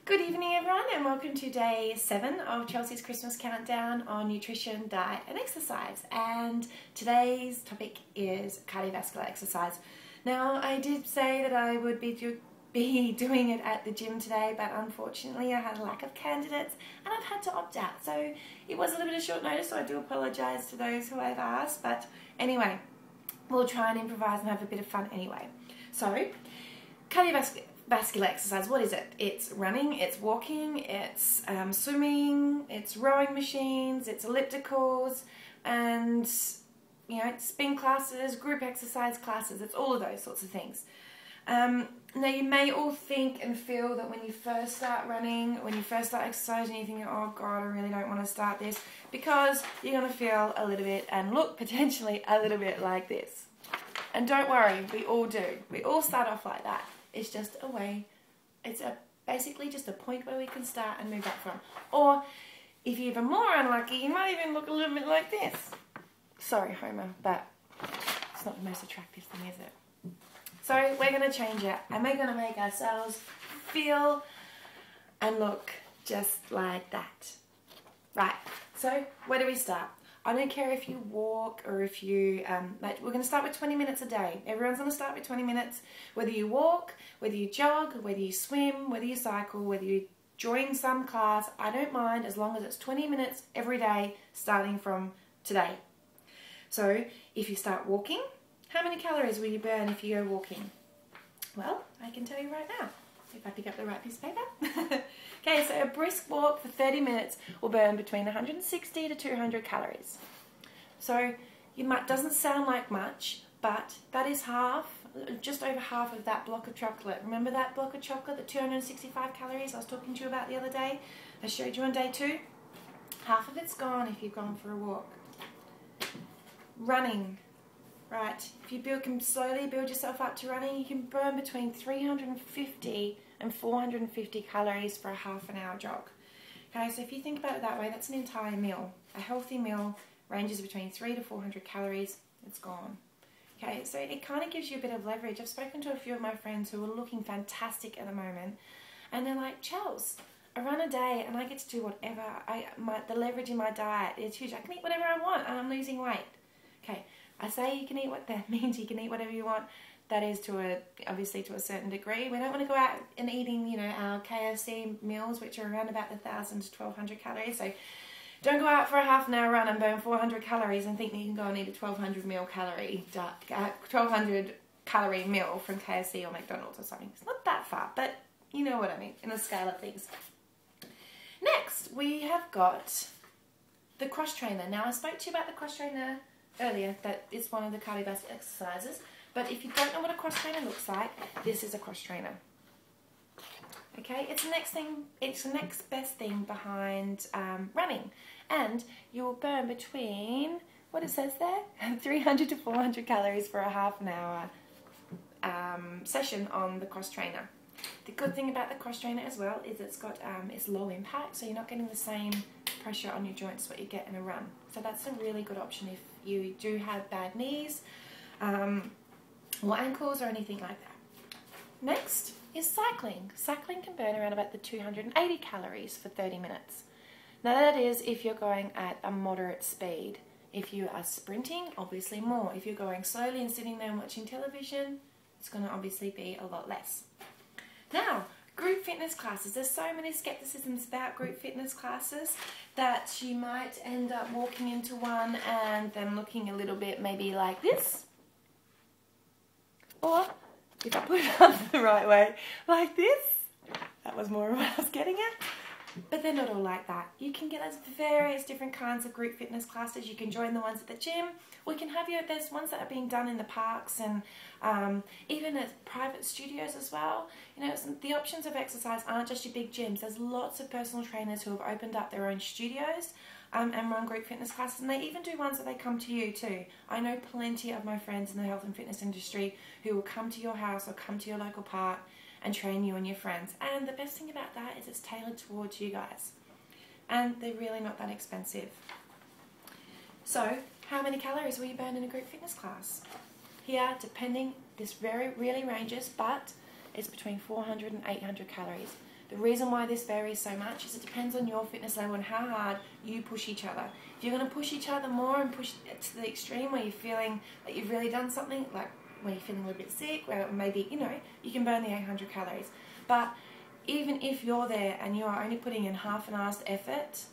Good evening everyone and welcome to day 7 of Chelsea's Christmas countdown on nutrition, diet and exercise, and today's topic is cardiovascular exercise. Now I did say that I would be doing it at the gym today, but unfortunately I had a lack of candidates and I've had to opt out, so it was a little bit of short notice, so I do apologise to those who I've asked, but anyway, we'll try and improvise and have a bit of fun anyway. So cardiovascular exercise, what is it? It's running, it's walking, it's swimming, it's rowing machines, it's ellipticals, and it's spin classes, group exercise classes, it's all of those sorts of things. Now you may all think and feel that when you first start running, when you first start exercising, you think, oh God, I really don't want to start this, because you're going to feel a little bit and look potentially a little bit like this. And don't worry, we all do. We all start off like that. It's just a way, basically just a point where we can start and move up from. Or, if you're even more unlucky, you might even look a little bit like this. Sorry, Homer, but it's not the most attractive thing, is it? So, we're going to change it, and we're going to make ourselves feel and look just like that. Right, so where do we start? I don't care if you walk or if you, we're going to start with 20 minutes a day. Everyone's going to start with 20 minutes, whether you walk, whether you jog, whether you swim, whether you cycle, whether you join some class. I don't mind as long as it's 20 minutes every day starting from today. So if you start walking, how many calories will you burn if you go walking? Well, I can tell you right now, if I pick up the right piece of paper. Okay, so a brisk walk for 30 minutes will burn between 160 to 200 calories. So doesn't sound like much, but that is just over half of that block of chocolate. Remember that block of chocolate, the 265 calories I was talking to you about the other day? I showed you on day 2. Half of it's gone if you've gone for a walk. Running. Right, if you can slowly build yourself up to running, you can burn between 350 and 450 calories for a half an hour jog. Okay, so if you think about it that way, that's an entire meal. A healthy meal ranges between 300 to 400 calories, it's gone. Okay, so it kind of gives you a bit of leverage. I've spoken to a few of my friends who are looking fantastic at the moment, and they're like, Chels, I run a day and I get to do whatever. The leverage in my diet is huge. I can eat whatever I want and I'm losing weight. Okay. I say you can eat what that means. You can eat whatever you want. That is obviously to a certain degree. We don't want to go out and eating, our KFC meals, which are around about 1,000 to 1,200 calories. So don't go out for a half an hour run and burn 400 calories and think that you can go and eat a 1,200 calorie meal from KFC or McDonald's or something. It's not that far, but you know what I mean in the scale of things. Next, we have got the cross trainer. Now I spoke to you about the cross trainer earlier, that is one of the cardiovascular exercises, but if you don't know what a cross trainer looks like, this is a cross trainer. Okay, it's the next best thing behind running, and you'll burn between, what it says there, 300 to 400 calories for a half an hour session on the cross trainer. The good thing about the cross trainer as well is it's low impact, so you're not getting the same pressure on your joints what you get in a run. So that's a really good option if you do have bad knees or ankles or anything like that. Next is cycling. Cycling can burn around about the 280 calories for 30 minutes. Now that is if you're going at a moderate speed. If you are sprinting, obviously more. If you're going slowly and sitting there and watching television, it's going to obviously be a lot less. Now, group fitness classes. There's so many skepticisms about group fitness classes that you might end up walking into one and them looking a little bit maybe like this. Or, if I put it up the right way, like this. That was more of what I was getting at. But they're not all like that. You can get various different kinds of group fitness classes. You can join the ones at the gym. We can have there's ones that are being done in the parks and even at private studios as well. The options of exercise aren't just your big gyms. There's lots of personal trainers who have opened up their own studios and run group fitness classes, and they even do ones that they come to you too. I know plenty of my friends in the health and fitness industry who will come to your house or come to your local park and train you and your friends. And the best thing about that is it's tailored towards you guys. And they're really not that expensive. So, how many calories will you burn in a group fitness class? Here, depending, this really ranges, but it's between 400 and 800 calories. The reason why this varies so much is it depends on your fitness level and how hard you push each other. If you're going to push each other more and push it to the extreme where you're feeling that you've really done something, like when you're feeling a little bit sick, where maybe, you know, you can burn the 800 calories. But even if you're there and you are only putting in half-assed effort,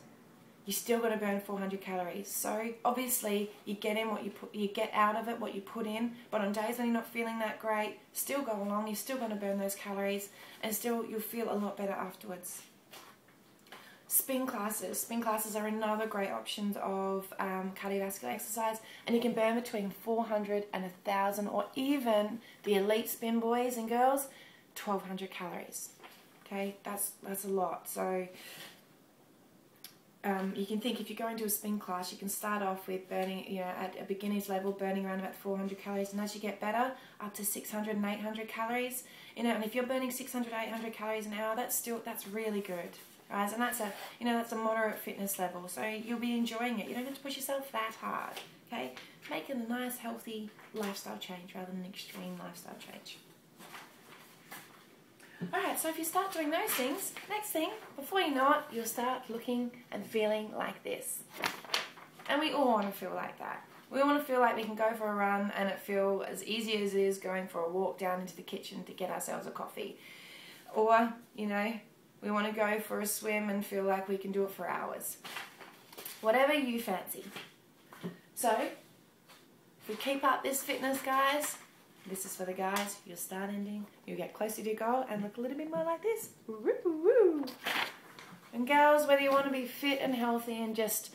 you're still going to burn 400 calories. So obviously you get in what you get out of it, what you put in. But on days when you're not feeling that great, still go along. You're still going to burn those calories, and still you'll feel a lot better afterwards. Spin classes. Spin classes are another great option of cardiovascular exercise, and you can burn between 400 and 1,000, or even the elite spin boys and girls, 1,200 calories. Okay, that's a lot. So you can think if you go into a spin class, you can start off with burning, you know, at a beginner's level, burning around about 400 calories, and as you get better, up to 600 and 800 calories. You know, and if you're burning 600, 800 calories an hour, that's really good, guys. And that's a moderate fitness level, so you'll be enjoying it. You don't have to push yourself that hard. Okay, make it a nice, healthy lifestyle change rather than an extreme lifestyle change. Alright, so if you start doing those things, next thing, before you know it, you'll start looking and feeling like this. And we all want to feel like that. We want to feel like we can go for a run and it feel as easy as it is going for a walk down into the kitchen to get ourselves a coffee. Or, you know, we want to go for a swim and feel like we can do it for hours. Whatever you fancy. So, if we keep up this fitness, guys, this is for the guys, you'll start ending, you'll get closer to your goal and look a little bit more like this. Woo-hoo-hoo. And girls, whether you want to be fit and healthy and just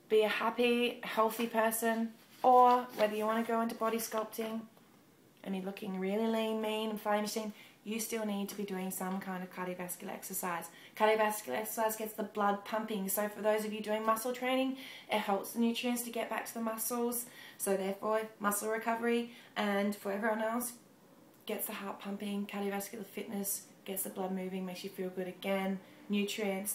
be a happy, healthy person, or whether you want to go into body sculpting and you're looking really lean, mean and flame machine, you still need to be doing some kind of cardiovascular exercise. Cardiovascular exercise gets the blood pumping. So for those of you doing muscle training, it helps the nutrients to get back to the muscles. So therefore, muscle recovery. And for everyone else, gets the heart pumping. Cardiovascular fitness gets the blood moving, makes you feel good again. Nutrient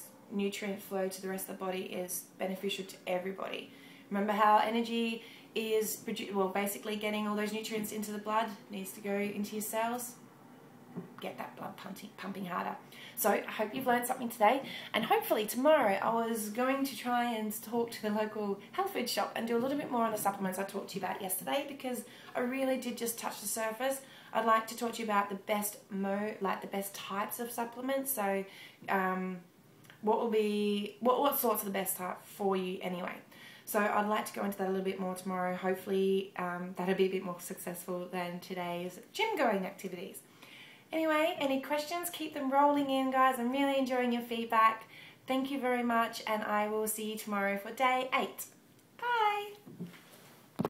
flow to the rest of the body is beneficial to everybody. Remember how energy is basically getting all those nutrients into the blood, needs to go into your cells. Get that blood pumping harder. So I hope you've learned something today, and hopefully tomorrow I was going to try and talk to the local health food shop and do a little bit more on the supplements I talked to you about yesterday, because I really did just touch the surface. I'd like to talk to you about the best the best types of supplements. So what sorts are the best type for you anyway. So I'd like to go into that a little bit more tomorrow. Hopefully that'll be a bit more successful than today's gym going activities. Anyway, any questions, keep them rolling in, guys. I'm really enjoying your feedback. Thank you very much, and I will see you tomorrow for day 8.